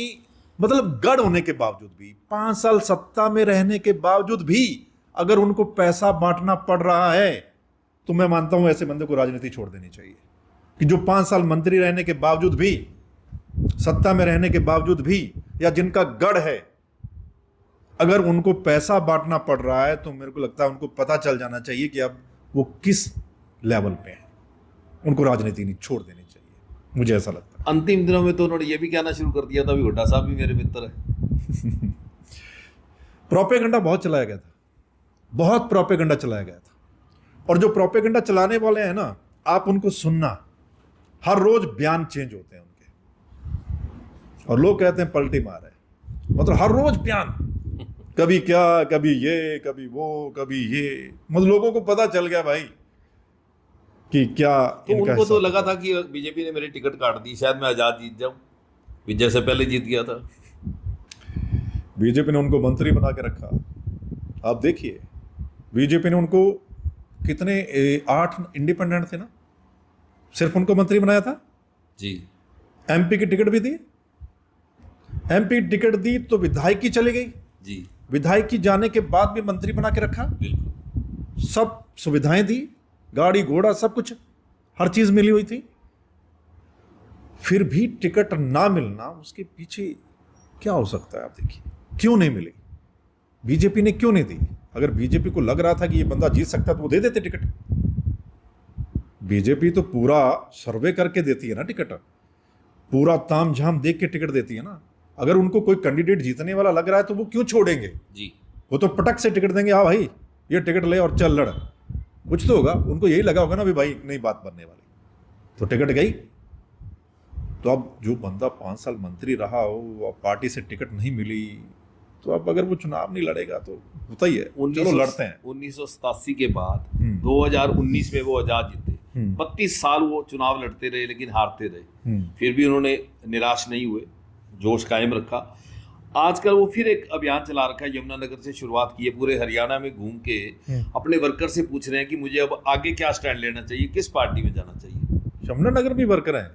मतलब गढ़ होने के बावजूद भी, 5 साल सत्ता में रहने के बावजूद भी अगर उनको पैसा बांटना पड़ रहा है, तो मैं मानता हूं ऐसे बंदे को राजनीति छोड़ देनी चाहिए। कि जो 5 साल मंत्री रहने के बावजूद भी, सत्ता में रहने के बावजूद भी, या जिनका गढ़ है, अगर उनको पैसा बांटना पड़ रहा है, तो मेरे को लगता है उनको पता चल जाना चाहिए कि अब वो किस लेवल पे है। उनको राजनीति नहीं छोड़ देनी चाहिए, मुझे ऐसा लगता है।
अंतिम दिनों में तो उन्होंने ये भी कहना शुरू कर दिया था भी हुड्डा साहब भी मेरे मित्र है।
प्रोपेगेंडा बहुत चलाया गया था, बहुत प्रोपेगेंडा चलाया गया था। और जो प्रोपेगेंडा चलाने वाले हैं ना, आप उनको सुनना, हर रोज बयान चेंज होते हैं उनके, और लोग कहते हैं पलटी मार है, मतलब हर रोज बयान, कभी क्या, कभी ये, कभी वो, कभी ये। मतलब लोगों को पता चल गया भाई कि क्या
तो उनको तो लगा था कि बीजेपी ने मेरी टिकट काट दी, शायद मैं आजाद जीत जाऊं, विजय से पहले जीत गया था।
बीजेपी ने उनको मंत्री बना के रखा। आप देखिए, बीजेपी ने उनको कितने 8 इंडिपेंडेंट थे ना, सिर्फ उनको मंत्री बनाया था
जी।
एमपी की टिकट भी दी, एमपी टिकट दी तो विधायक की चली गई
जी,
विधायक की जाने के बाद भी मंत्री बना के रखा।
बिल्कुल।
सब सुविधाएं दी, गाड़ी घोड़ा सब कुछ, हर चीज मिली हुई थी, फिर भी टिकट ना मिलना, उसके पीछे क्या हो सकता है आप देखिए। क्यों नहीं मिली? बीजेपी ने क्यों नहीं दी? अगर बीजेपी को लग रहा था कि ये बंदा जीत सकता तो वो दे देते टिकट। बीजेपी तो पूरा सर्वे करके देती है ना टिकट, पूरा ताम झाम देख के टिकट देती है ना। अगर उनको कोई कैंडिडेट जीतने वाला लग रहा है तो वो क्यों छोड़ेंगे
जी।
वो तो पटक से टिकट देंगे, हाँ भाई ये टिकट ले और चल लड़। कुछ तो होगा, उनको यही लगा होगा ना भाई नई बात बनने वाली, तो टिकट गई। तो अब जो बंदा 5 साल मंत्री रहा हो, अब पार्टी से टिकट नहीं मिली, तो अब अगर वो चुनाव नहीं लड़ेगा तो होता ही है, चलो लड़ते हैं।
1987 के बाद 2019 में वो आजाद जीते। 32 साल वो चुनाव लड़ते रहे लेकिन हारते रहे, फिर भी उन्होंने निराश नहीं हुए, जोश कायम रखा। आजकल वो फिर एक अभियान चला रखा है, यमुनानगर से शुरुआत की है, पूरे हरियाणा में घूम के अपने वर्कर से पूछ रहे हैं कि मुझे अब आगे क्या स्टैंड लेना चाहिए, किस पार्टी में जाना चाहिए।
यमुनानगर भी वर्कर हैं?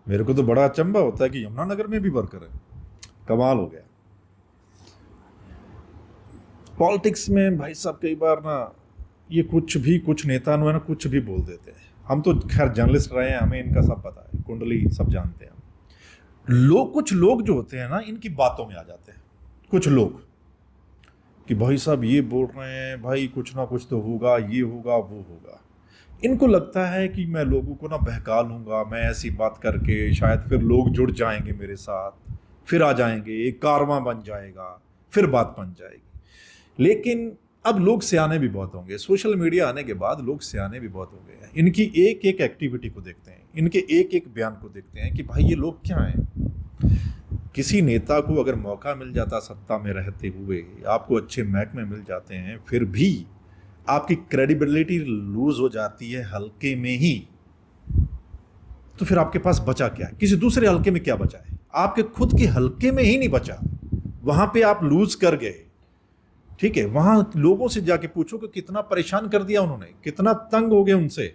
मेरे को तो बड़ा अचंभा होता है कि यमुनानगर में भी वर्कर है, कमाल हो गया। पॉलिटिक्स में भाई साहब कई बार ना ये कुछ नेता है ना कुछ भी बोल देते हैं। हम तो खैर जर्नलिस्ट रहे हैं, हमें इनका सब पता है, कुंडली सब जानते हैं। कुछ लोग जो होते हैं ना इनकी बातों में आ जाते हैं, कुछ लोग कि भाई साहब ये बोल रहे हैं, भाई कुछ ना कुछ तो होगा, ये होगा वो होगा। इनको लगता है कि मैं लोगों को ना बहका लूँगा, मैं ऐसी बात करके शायद फिर लोग जुड़ जाएंगे मेरे साथ, फिर आ जाएंगे, एक कारवां बन जाएगा, फिर बात बन जाएगी। लेकिन अब लोग सियाने भी बहुत होंगे, सोशल मीडिया आने के बाद लोग सियाने भी बहुत हो गए हैं। इनकी एक एक एक्टिविटी को देखते हैं, इनके एक एक बयान को देखते हैं कि भाई ये लोग क्या हैं। किसी नेता को अगर मौका मिल जाता सत्ता में रहते हुए, आपको अच्छे महकमे मिल जाते हैं, फिर भी आपकी क्रेडिबिलिटी लूज हो जाती है हल्के में ही, तो फिर आपके पास बचा क्या है? किसी दूसरे हल्के में क्या बचा है? आपके खुद के हल्के में ही नहीं बचा, वहां पे आप लूज कर गए। ठीक है, वहां लोगों से जाके पूछो कि कितना परेशान कर दिया उन्होंने, कितना तंग हो गए उनसे,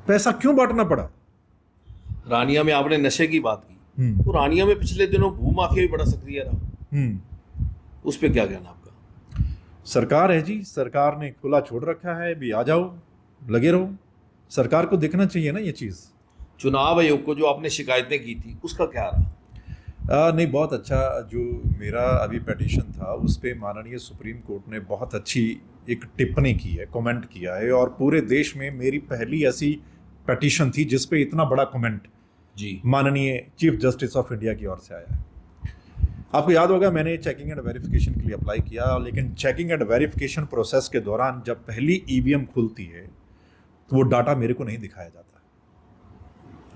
पैसा क्यों बांटना पड़ा।
रानिया में आपने नशे की बात की, तो रानिया में पिछले दिनों भू माफिया भी बड़ा सक्रिय रहा, उस पर क्या कहना आपका?
सरकार है जी, सरकार ने खुला छोड़ रखा है, भी आ जाओ लगे रहो। सरकार को देखना चाहिए ना ये चीज।
चुनाव आयोग को जो आपने शिकायतें की थी उसका क्या रहा?
नहीं, बहुत अच्छा। जो मेरा अभी पिटीशन था उस पर माननीय सुप्रीम कोर्ट ने बहुत अच्छी एक टिप्पणी की है, कमेंट किया है, और पूरे देश में मेरी पहली ऐसी पिटीशन थी जिस पे इतना बड़ा कमेंट
जी
माननीय चीफ जस्टिस ऑफ इंडिया की ओर से आया है। आपको याद होगा मैंने चेकिंग एंड वेरिफिकेशन के लिए अप्लाई किया, लेकिन चेकिंग एंड वेरिफिकेशन प्रोसेस के दौरान जब पहली ईवीएम खुलती है तो वो डाटा मेरे को नहीं दिखाया जाता।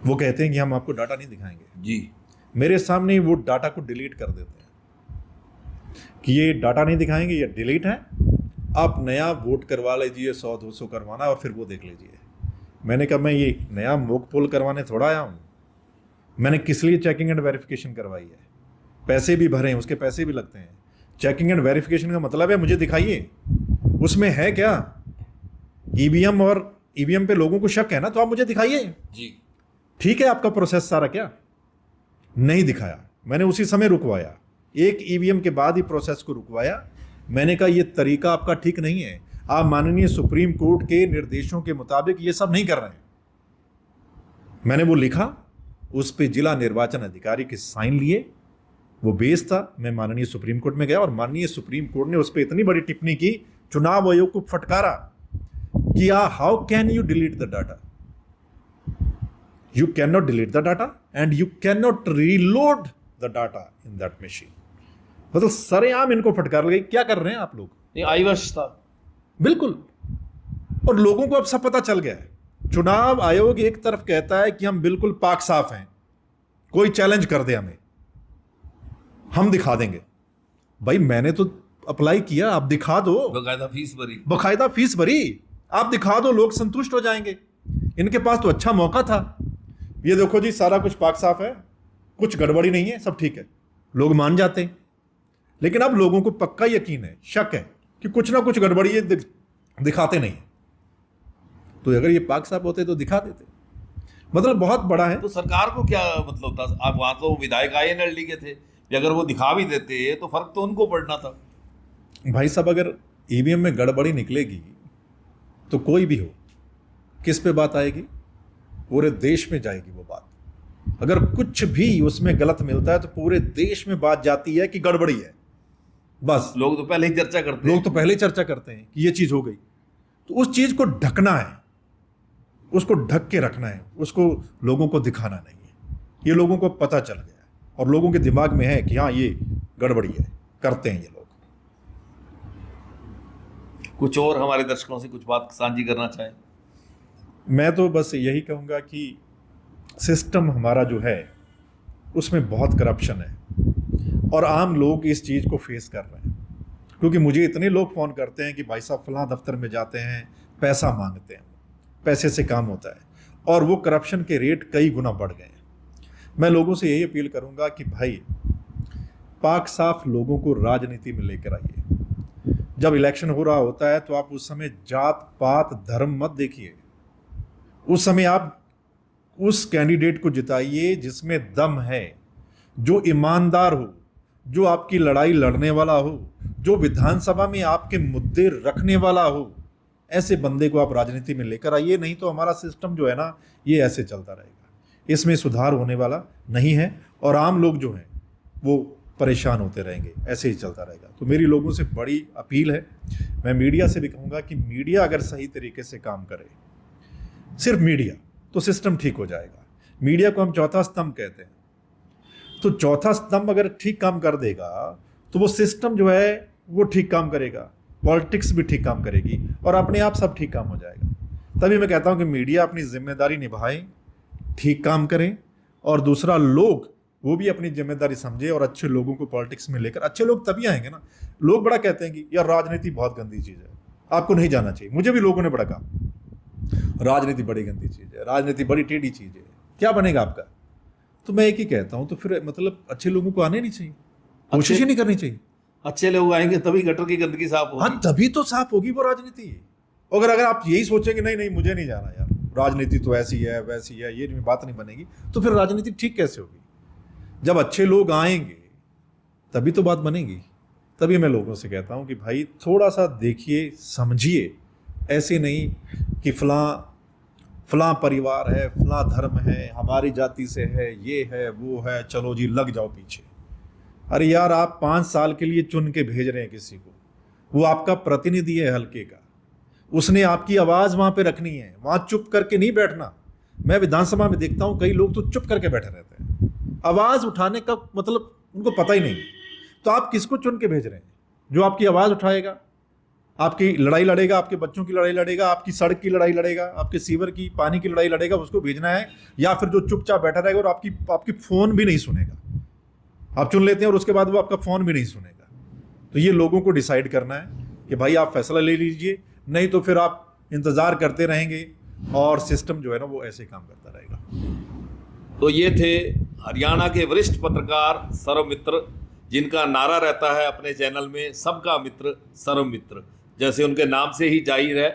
वो कहते हैं कि हम आपको डाटा नहीं दिखाएंगे
जी,
मेरे सामने वो डाटा को डिलीट कर देते हैं कि ये डाटा नहीं दिखाएंगे, ये डिलीट है, आप नया वोट करवा लीजिए, 100-200 करवाना और फिर वो देख लीजिए। मैंने कहा मैं ये नया मोक पोल करवाने थोड़ा आया हूँ, मैंने किस लिए चेकिंग एंड वेरिफिकेशन करवाई है, पैसे भी भरे हैं, उसके पैसे भी लगते हैं। चेकिंग एंड वेरिफिकेशन का मतलब है मुझे दिखाइए उसमें है क्या, ईवीएम और ईवीएम पे लोगों को शक है ना, तो आप मुझे दिखाइए
जी।
ठीक है आपका प्रोसेस सारा, क्या नहीं दिखाया। मैंने उसी समय रुकवाया, एक ईवीएम के बाद ही प्रोसेस को रुकवाया। मैंने कहा ये तरीका आपका ठीक नहीं है, आप माननीय सुप्रीम कोर्ट के निर्देशों के मुताबिक ये सब नहीं कर रहे हैं। मैंने वो लिखा, उस पे जिला निर्वाचन अधिकारी के साइन लिए, वो बेस था। मैं माननीय सुप्रीम कोर्ट में गया और माननीय सुप्रीम कोर्ट ने उस पर इतनी बड़ी टिप्पणी की, चुनाव आयोग को फटकारा कि how can you delete the data, you cannot delete the data and you cannot reload the data in that machine। मतलब सरेआम इनको फटकार लगी, क्या कर रहे हैं आप लोग।
नहीं, आईवश था
बिल्कुल, और लोगों को अब सब पता चल गया है। चुनाव आयोग एक तरफ कहता है कि हम बिल्कुल पाक साफ हैं, कोई चैलेंज कर दे हमें हम दिखा देंगे। भाई मैंने तो अप्लाई किया, आप दिखा दो,
बकायदा फीस भरी,
बकायदा फीस भरी, आप दिखा दो, लोग संतुष्ट हो जाएंगे। इनके पास तो अच्छा मौका था, ये देखो जी सारा कुछ पाक साफ है, कुछ गड़बड़ी नहीं है, सब ठीक है, लोग मान जाते। लेकिन अब लोगों को पक्का यकीन है, शक है कि कुछ ना कुछ गड़बड़ी है, दिखाते नहीं। तो अगर ये पाक साफ होते तो दिखा देते। मतलब बहुत बड़ा है।
तो सरकार को क्या मतलब था? आप वहां तो विधायक आए एनएलडी के थे, अगर वो दिखा भी देते तो फर्क तो उनको पड़ना था।
भाई साहब अगर ईवीएम में गड़बड़ी निकलेगी तो कोई भी हो, किस पे बात आएगी? पूरे देश में जाएगी वो बात। अगर कुछ भी उसमें गलत मिलता है तो पूरे देश में बात जाती है कि गड़बड़ी है। बस
लोग तो पहले ही चर्चा करते हैं।
लोग तो पहले ही चर्चा करते हैं कि ये चीज हो गई, तो उस चीज को ढकना है, उसको ढक के रखना है, उसको लोगों को दिखाना नहीं है। ये लोगों को पता चल गया है और लोगों के दिमाग में है कि हाँ ये गड़बड़ी है, करते हैं ये लोग।
कुछ और हमारे दर्शकों से कुछ बात साझी करना चाहें?
मैं तो बस यही कहूँगा कि सिस्टम हमारा जो है उसमें बहुत करप्शन है और आम लोग इस चीज़ को फेस कर रहे हैं। क्योंकि मुझे इतने लोग फ़ोन करते हैं कि भाई साहब फलां दफ्तर में जाते हैं, पैसा मांगते हैं, पैसे से काम होता है, और वो करप्शन के रेट कई गुना बढ़ गए हैं। मैं लोगों से यही अपील करूँगा कि भाई पाक साफ लोगों को राजनीति में लेकर आइए। जब इलेक्शन हो रहा होता है तो आप उस समय जात पात धर्म मत देखिए। उस समय आप उस कैंडिडेट को जिताइए जिसमें दम है, जो ईमानदार हो, जो आपकी लड़ाई लड़ने वाला हो, जो विधानसभा में आपके मुद्दे रखने वाला हो। ऐसे बंदे को आप राजनीति में लेकर आइए, नहीं तो हमारा सिस्टम जो है ना ये ऐसे चलता रहेगा, इसमें सुधार होने वाला नहीं है और आम लोग जो हैं वो परेशान होते रहेंगे, ऐसे ही चलता रहेगा। तो मेरी लोगों से बड़ी अपील है, मैं मीडिया से भी कहूँगा कि मीडिया अगर सही तरीके से काम करे, सिर्फ मीडिया, तो सिस्टम ठीक हो जाएगा। मीडिया को हम चौथा स्तंभ कहते हैं, तो चौथा स्तंभ अगर ठीक काम कर देगा तो वो सिस्टम जो है वो ठीक काम करेगा, पॉलिटिक्स भी ठीक काम करेगी और अपने आप सब ठीक काम हो जाएगा। तभी मैं कहता हूँ कि मीडिया अपनी जिम्मेदारी निभाए, ठीक काम करें, और दूसरा लोग वो भी अपनी जिम्मेदारी समझे और अच्छे लोगों को पॉलिटिक्स में लेकर, अच्छे लोग तभी आएंगे ना। लोग बड़ा कहते हैं कि यार राजनीति बहुत गंदी चीज़ है, आपको नहीं जाना चाहिए। मुझे भी लोगों ने बड़ा कहा राजनीति बड़ी गंदी चीज़ है, राजनीति बड़ी टेढ़ी चीज़ है, क्या बनेगा आपका? तो मैं एक ही कहता हूँ, तो फिर मतलब अच्छे लोगों को आने नहीं चाहिए, कोशिश ही नहीं करनी चाहिए।
अच्छे लोग आएंगे तभी गटर की गंदगी साफ होगी।
हाँ, तभी तो साफ होगी वो राजनीति। अगर आप यही सोचेंगे नहीं नहीं मुझे नहीं जाना यार, राजनीति तो ऐसी है वैसी है, ये बात नहीं बनेगी, तो फिर राजनीति ठीक कैसे होगी? जब अच्छे लोग आएंगे तभी तो बात बनेगी। तभी मैं लोगों से कहता हूँ कि भाई थोड़ा सा देखिए, समझिए, ऐसे नहीं कि फलां परिवार है, फलां धर्म है, हमारी जाति से है, ये है वो है, चलो जी लग जाओ पीछे। अरे यार, आप 5 साल के लिए चुन के भेज रहे हैं किसी को, वो आपका प्रतिनिधि है हल्के का, उसने आपकी आवाज़ वहाँ पे रखनी है, वहाँ चुप करके नहीं बैठना। मैं विधानसभा में देखता हूँ कई लोग तो चुप करके बैठे रहते हैं, आवाज़ उठाने का मतलब उनको पता ही नहीं। तो आप किसको चुन के भेज रहे हैं? जो आपकी आवाज़ उठाएगा, आपकी लड़ाई लड़ेगा, आपके बच्चों की लड़ाई लड़ेगा, आपकी सड़क की लड़ाई लड़ेगा, आपके सीवर की पानी की लड़ाई लड़ेगा, उसको भेजना है? या फिर जो चुपचाप बैठा रहेगा और आपकी फ़ोन भी नहीं सुनेगा? आप चुन लेते हैं और उसके बाद वो आपका फ़ोन भी नहीं सुनेगा। तो ये लोगों को डिसाइड करना है कि भाई आप फैसला ले लीजिए, नहीं तो फिर आप इंतज़ार करते रहेंगे और सिस्टम जो है ना वो ऐसे काम करता रहेगा।
तो ये थे हरियाणा के वरिष्ठ पत्रकार सर्व मित्र, जिनका नारा रहता है अपने चैनल में सबका मित्र सर्व मित्र, जैसे उनके नाम से ही जाहिर है।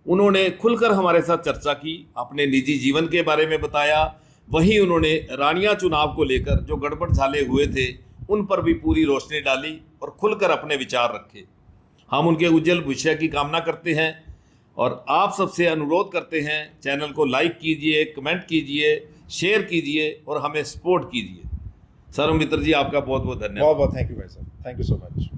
उन्होंने खुलकर हमारे साथ चर्चा की, अपने निजी जीवन के बारे में बताया, वहीं उन्होंने रानिया चुनाव को लेकर जो गड़बड़ झाले हुए थे उन पर भी पूरी रोशनी डाली और खुलकर अपने विचार रखे। हम उनके उज्जवल भविष्य की कामना करते हैं और आप सबसे अनुरोध करते हैं चैनल को लाइक कीजिए, कमेंट कीजिए, शेयर कीजिए और हमें सपोर्ट कीजिए। सर्व मित्र जी, आपका बहुत बहुत धन्यवाद।
बहुत बहुत थैंक यू भाई साहब, थैंक यू सो मच।